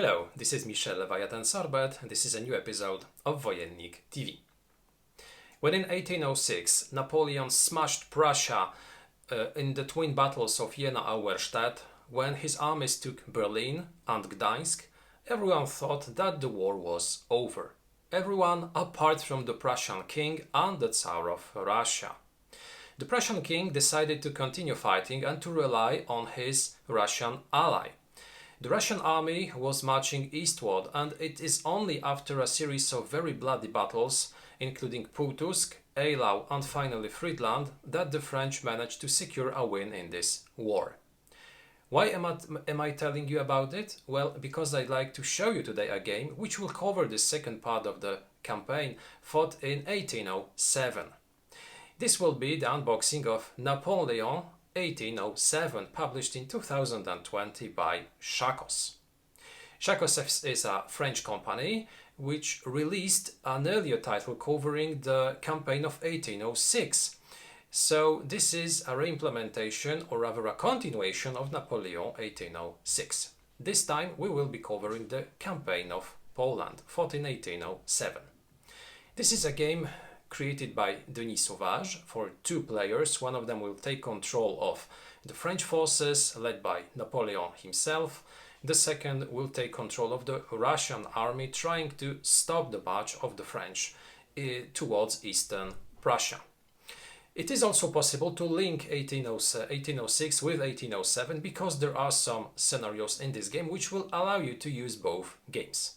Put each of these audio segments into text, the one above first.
Hello, this is Michel Leviathan Sorbet, and this is a new episode of Wojennik TV. When in 1806 Napoleon smashed Prussia in the twin battles of Jena and Auerstedt, when his armies took Berlin and Gdańsk, everyone thought that the war was over. Everyone apart from the Prussian king and the Tsar of Russia. The Prussian king decided to continue fighting and to rely on his Russian ally. The Russian army was marching eastward, and it is only after a series of very bloody battles, including Pułtusk, Eylau and finally Friedland, that the French managed to secure a win in this war. Why am I telling you about it? Well, because I'd like to show you today a game which will cover the second part of the campaign fought in 1807. This will be the unboxing of Napoleon 1807, published in 2020 by Shakos. Shakos is a French company which released an earlier title covering the campaign of 1806. So this is a re-implementation, or rather a continuation of Napoleon 1806. This time we will be covering the campaign of Poland, fought in 1807. This is a game created by Denis Sauvage for 2 players. One of them will take control of the French forces led by Napoleon himself. The second will take control of the Russian army trying to stop the march of the French towards eastern Prussia. It is also possible to link 1806 with 1807 because there are some scenarios in this game which will allow you to use both games.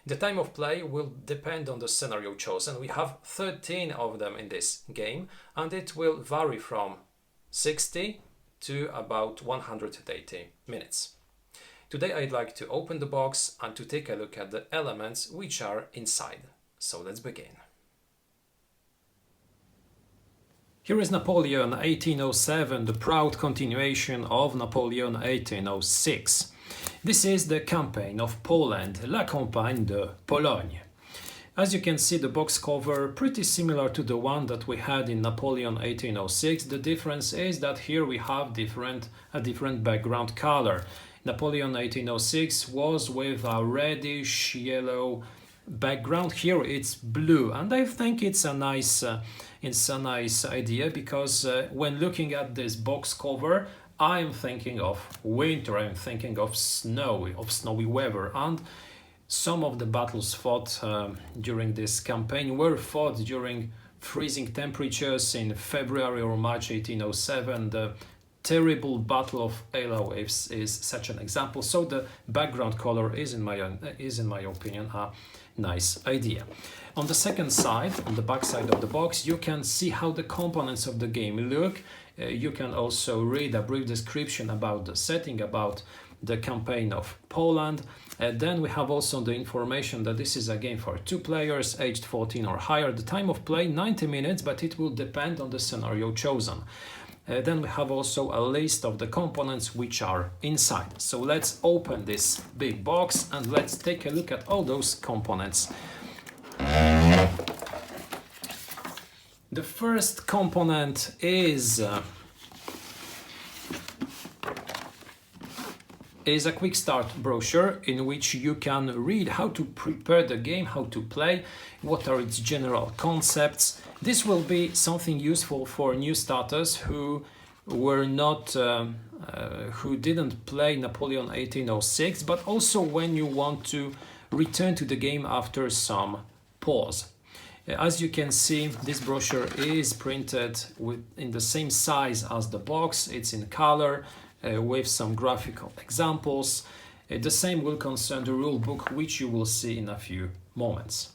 The time of play will depend on the scenario chosen. We have 13 of them in this game, and it will vary from 60 to about 180 minutes. Today I'd like to open the box and to take a look at the elements which are inside. So let's begin. Here is Napoleon 1807, the proud continuation of Napoleon 1806. This is the campaign of Poland, La Campagne de Pologne. As you can see, the box cover pretty similar to the one that we had in Napoleon 1806. The difference is that here we have a different background color. Napoleon 1806 was with a reddish yellow background. Here it's blue, and I think it's a nice idea because when looking at this box cover, I'm thinking of winter, I'm thinking of snowy weather, and some of the battles fought during this campaign were fought during freezing temperatures in February or March 1807. The terrible Battle of Eylau is such an example, so the background color is in my opinion a nice idea. On the second side, on the back side of the box, you can see how the components of the game look. You can also read a brief description about the setting, about the campaign of Poland. Then we have also the information that this is a game for 2 players, aged 14 or higher. The time of play 90 minutes, but it will depend on the scenario chosen. Then we have also a list of the components which are inside. So let's open this big box and let's take a look at all those components. The first component is a quick start brochure in which you can read how to prepare the game, how to play, what are its general concepts. This will be something useful for new starters who didn't play Napoleon 1806, but also when you want to return to the game after some pause. As you can see, this brochure is printed in the same size as the box. It's in color with some graphical examples. The same will concern the rule book, which you will see in a few moments.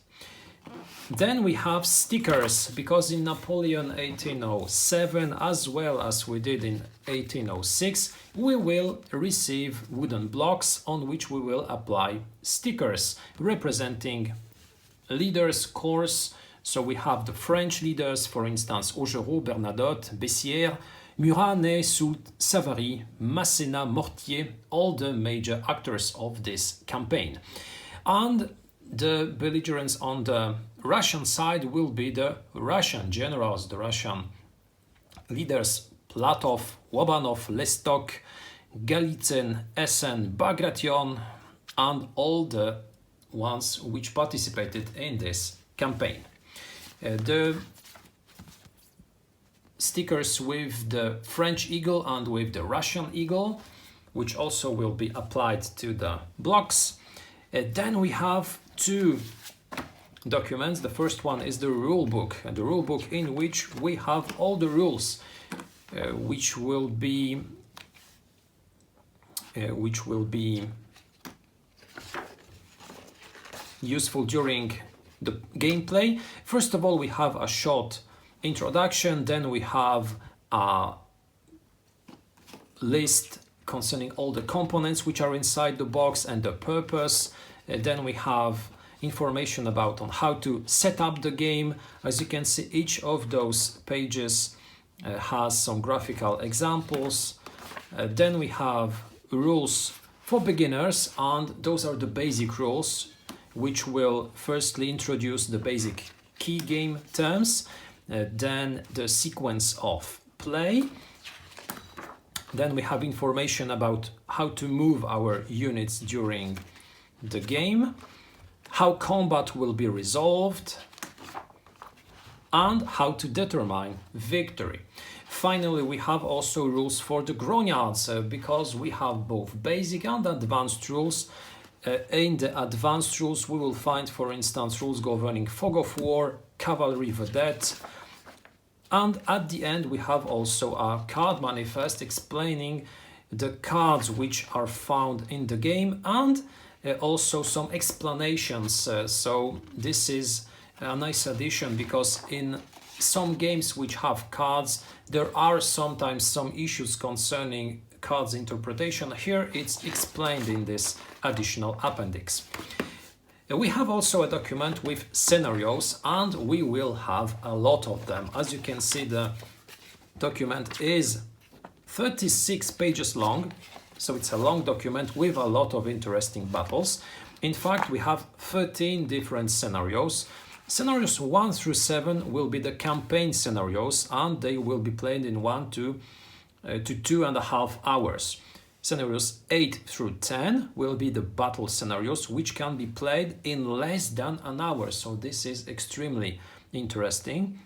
Then we have stickers, because in Napoleon 1807, as well as we did in 1806, we will receive wooden blocks on which we will apply stickers representing leaders, corps. So we have the French leaders, for instance, Augereau, Bernadotte, Bessières, Murat, Ney, Soult, Savary, Masséna, Mortier, all the major actors of this campaign. And the belligerents on the Russian side will be the Russian generals, the Russian leaders, Platov, Lobanov, Lestok, Golitsyn, Essen, Bagration, and all the ones which participated in this campaign. The stickers with the French eagle and with the Russian eagle, which also will be applied to the blocks. Then we have two documents. The first one is the rule book, in which we have all the rules which will be useful during the gameplay. First of all, we have a short introduction, then we have a list concerning all the components which are inside the box and the purpose. Then we have information about on how to set up the game. As you can see, each of those pages has some graphical examples. Then we have rules for beginners, and those are the basic rules which will firstly introduce the basic key game terms, then the sequence of play. Then we have information about how to move our units during the game, how combat will be resolved, and how to determine victory. Finally, we have also rules for the grognards, because we have both basic and advanced rules. In the advanced rules, we will find, for instance, rules governing fog of war, cavalry vedette, and at the end we have also a card manifest explaining the cards which are found in the game, and also some explanations. So this is a nice addition, because in some games which have cards, there are sometimes some issues concerning cards interpretation. Here it's explained in this additional appendix. We have also a document with scenarios, and we will have a lot of them. As you can see, the document is 36 pages long, so it's a long document with a lot of interesting battles. In fact, we have 13 different scenarios. Scenarios 1 through 7 will be the campaign scenarios, and they will be played in 1 to 2.5 hours. Scenarios 8 through 10 will be the battle scenarios, which can be played in less than an hour. So this is extremely interesting,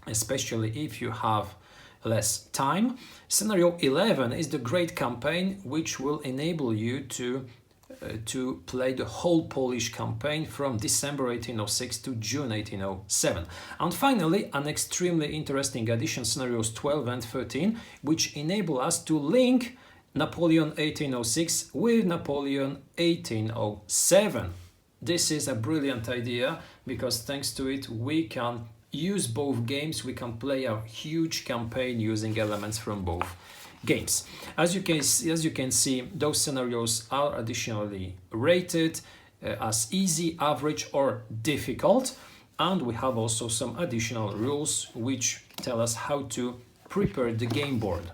especially if you have less time. Scenario 11 is the great campaign, which will enable you to play the whole Polish campaign from December 1806 to June 1807. And finally, an extremely interesting addition, scenarios 12 and 13, which enable us to link Napoleon 1806 with Napoleon 1807. This is a brilliant idea, because thanks to it we can use both games. We can play a huge campaign using elements from both games. As you can see, those scenarios are additionally rated as easy, average, or difficult, and we have also some additional rules which tell us how to prepare the game board.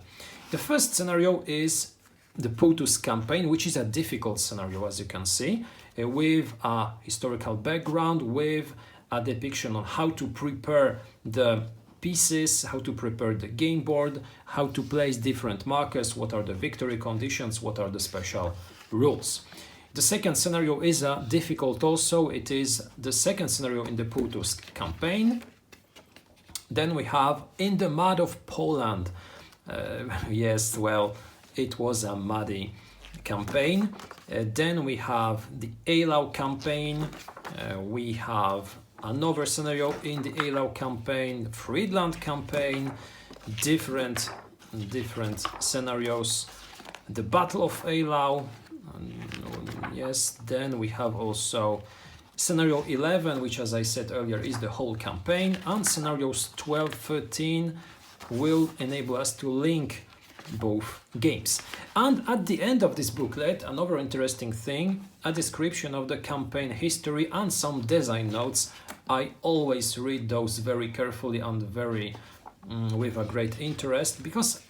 The first scenario is the Pułtusk campaign, which is a difficult scenario, as you can see, with a historical background, with a depiction on how to prepare the pieces, how to prepare the game board, how to place different markers, what are the victory conditions, what are the special rules. The second scenario is difficult also. It is the second scenario in the Pułtusk campaign. Then we have In the Mud of Poland. Yes, well, it was a muddy campaign. Then we have the Eylau campaign. We have another scenario in the Eylau campaign, Friedland campaign, different scenarios. The Battle of Eylau, yes. Then we have also scenario 11, which, as I said earlier, is the whole campaign, and scenarios 12, 13 will enable us to link both games. And at the end of this booklet, another interesting thing, a description of the campaign history and some design notes. I always read those very carefully and very with a great interest, because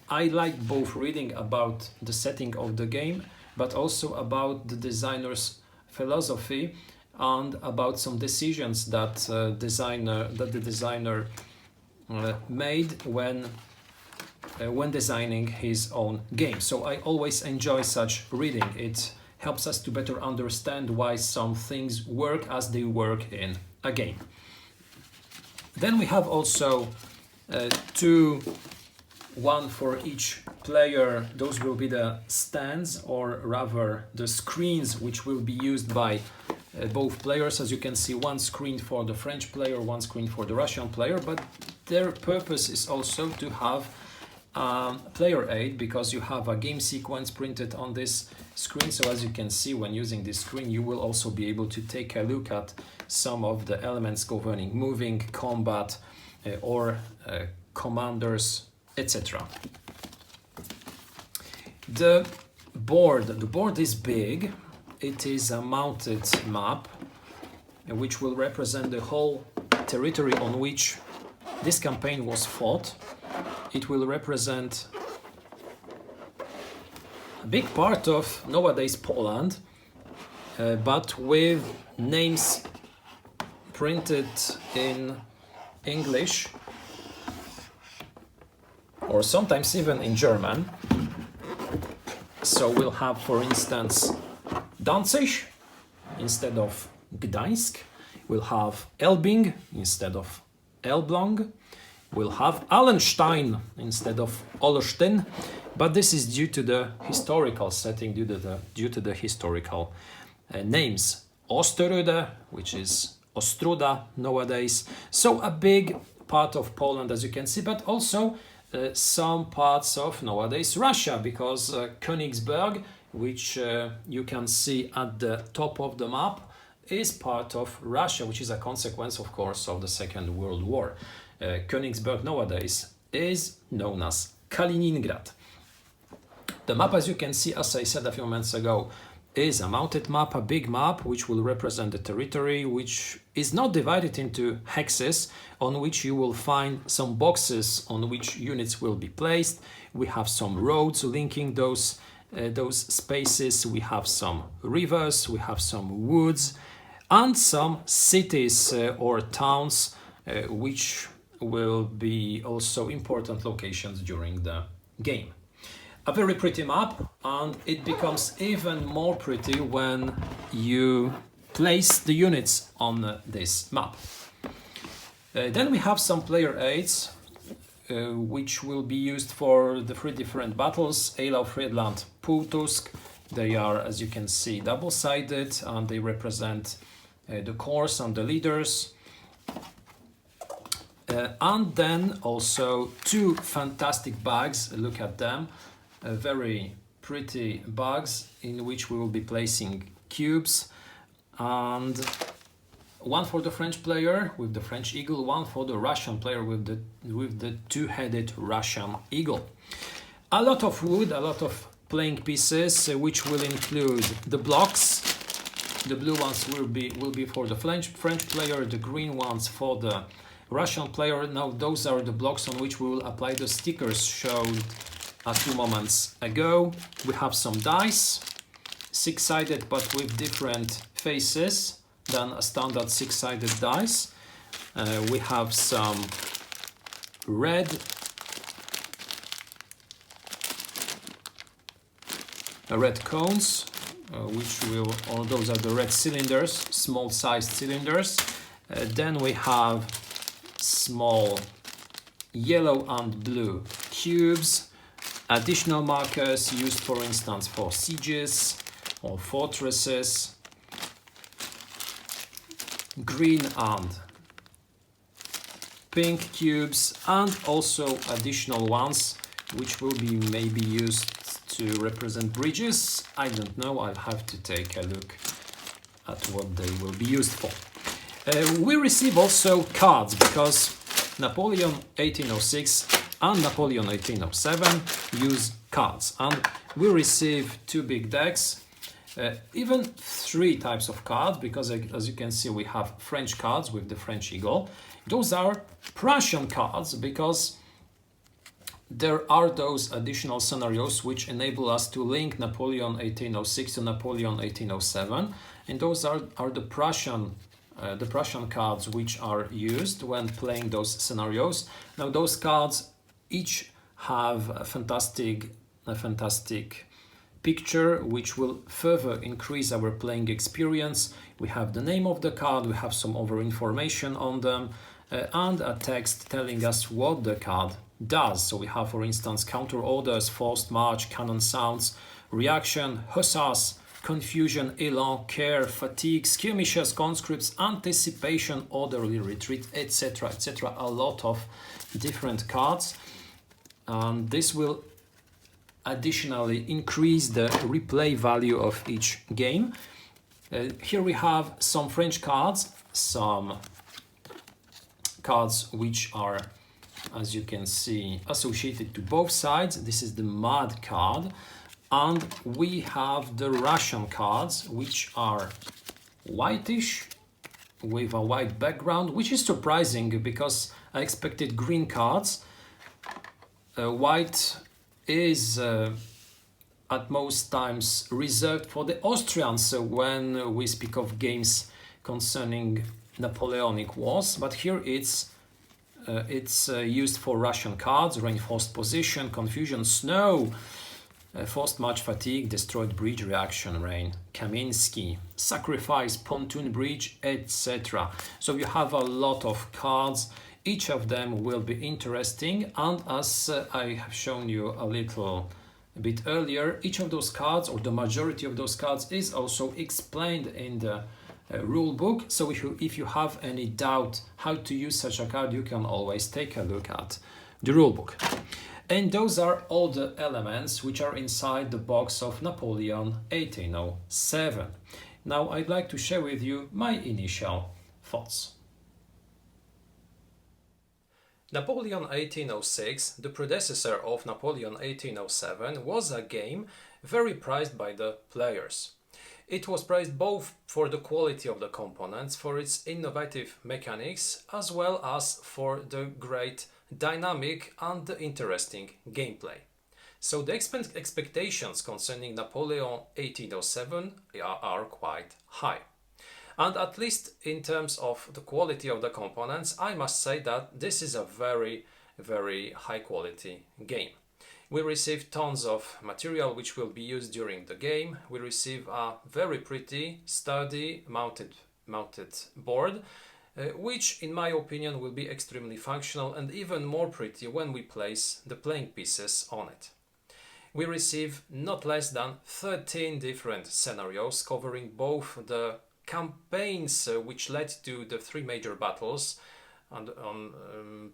I like both reading about the setting of the game, but also about the designer's philosophy and about some decisions that the designer made when designing his own game. So I always enjoy such reading. It helps us to better understand why some things work as they work in a game. Then we have also one for each player. Those will be the stands, or rather the screens, which will be used by both players. As you can see, one screen for the French player, one screen for the Russian player, but their purpose is also to have player aid, because you have a game sequence printed on this screen. So as you can see, when using this screen, you will also be able to take a look at some of the elements governing moving, combat, or commanders, etc. The board is big. It is a mounted map which will represent the whole territory on which this campaign was fought. It will represent a big part of nowadays Poland, but with names printed in English, or sometimes even in German. So we'll have, for instance, Danzig instead of Gdańsk. We'll have Elbing instead of Elbląg. We'll have Allenstein instead of Olsztyn, but this is due to the historical setting, due to the historical names. Osterode, which is Ostruda nowadays. So a big part of Poland, as you can see, but also some parts of nowadays Russia, because Königsberg, which you can see at the top of the map, is part of Russia, which is a consequence, of course, of the Second World War. Königsberg nowadays is known as Kaliningrad. The map, as you can see, as I said a few moments ago, is a mounted map, a big map, which will represent the territory, which is not divided into hexes, on which you will find some boxes on which units will be placed. We have some roads linking those spaces. We have some rivers, we have some woods, and some cities or towns, which will be also important locations during the game. A very pretty map, and it becomes even more pretty when you place the units on this map. Then we have some player aids, which will be used for the 3 different battles: Eylau, Friedland, Pułtusk. They are, as you can see, double-sided, and they represent the corps and the leaders. And then also 2 fantastic bags. Look at them. Very pretty bags in which we will be placing cubes, and one for the French player with the French eagle, one for the Russian player with the 2-headed Russian eagle. A lot of wood, a lot of playing pieces, which will include the blocks. The blue ones will be for the French player, the green ones for the Russian player. Now those are the blocks on which we will apply the stickers shown a few moments ago. We have some dice, 6-sided but with different faces than a standard 6-sided dice. We have some red cones, or those are the red cylinders, small sized cylinders. Then we have small yellow and blue cubes. Additional markers used, for instance, for sieges or fortresses. Green and pink cubes, and also additional ones which will be maybe used to represent bridges. I don't know, I'll have to take a look at what they will be used for. We receive also cards, because Napoleon 1806 and Napoleon 1807 use cards, and we receive 2 big decks, even 3 types of cards, because as you can see, we have French cards with the French eagle. Those are Prussian cards, because there are those additional scenarios which enable us to link Napoleon 1806 to Napoleon 1807, and those are the Prussian cards which are used when playing those scenarios. Now those cards each have a fantastic picture which will further increase our playing experience. We have the name of the card, we have some other information on them, and a text telling us what the card does. So we have, for instance, counter orders, forced march, cannon sounds, reaction, hussars, confusion, élan, care, fatigue, skirmishes, conscripts, anticipation, orderly retreat, etc., etc. A lot of different cards, and this will additionally increase the replay value of each game. Here we have some French cards, some cards which are, as you can see, associated to both sides. This is the Mad card, and we have the Russian cards, which are whitish with a white background, which is surprising because I expected green cards. White is at most times reserved for the Austrians when we speak of games concerning Napoleonic Wars, but here it's used for Russian cards: reinforced position, confusion, snow, forced march, fatigue, destroyed bridge, reaction, rain, Kaminsky, sacrifice, pontoon bridge, etc. So you have a lot of cards. Each of them will be interesting, and as I have shown you a bit earlier, each of those cards, or the majority of those cards, is also explained in the rule book. So if you have any doubt how to use such a card, you can always take a look at the rule book. And those are all the elements which are inside the box of Napoleon 1807. Now I'd like to share with you my initial thoughts. Napoleon 1806, the predecessor of Napoleon 1807, was a game very prized by the players. It was prized both for the quality of the components, for its innovative mechanics, as well as for the great dynamic and the interesting gameplay. So the expectations concerning Napoleon 1807 are quite high. And at least in terms of the quality of the components, I must say that this is a very, very high quality game. We receive tons of material which will be used during the game. We receive a very pretty, sturdy, mounted board, which in my opinion will be extremely functional and even more pretty when we place the playing pieces on it. We receive not less than 13 different scenarios covering both the campaigns which led to the three major battles on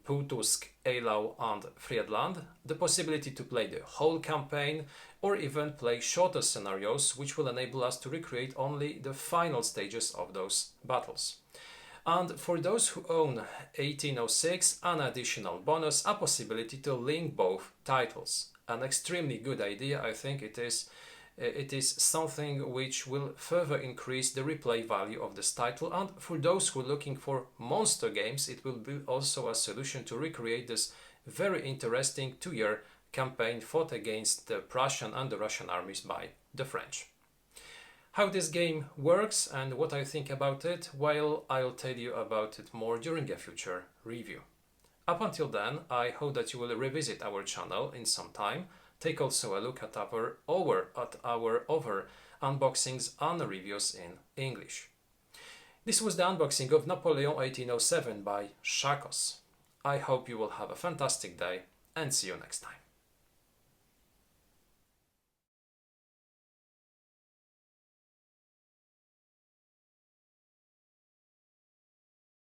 Pułtusk, Eylau and Friedland, the possibility to play the whole campaign, or even play shorter scenarios which will enable us to recreate only the final stages of those battles. And for those who own 1806, an additional bonus, a possibility to link both titles. An extremely good idea, I think it is. It is something which will further increase the replay value of this title, and for those who are looking for monster games, it will be also a solution to recreate this very interesting 2-year campaign fought against the Prussian and the Russian armies by the French. How this game works and what I think about it, well, I'll tell you about it more during a future review. Up until then, I hope that you will revisit our channel in some time. Take also a look at our other unboxings and reviews in English. This was the unboxing of Napoleon 1807 by Shakos. I hope you will have a fantastic day and see you next time.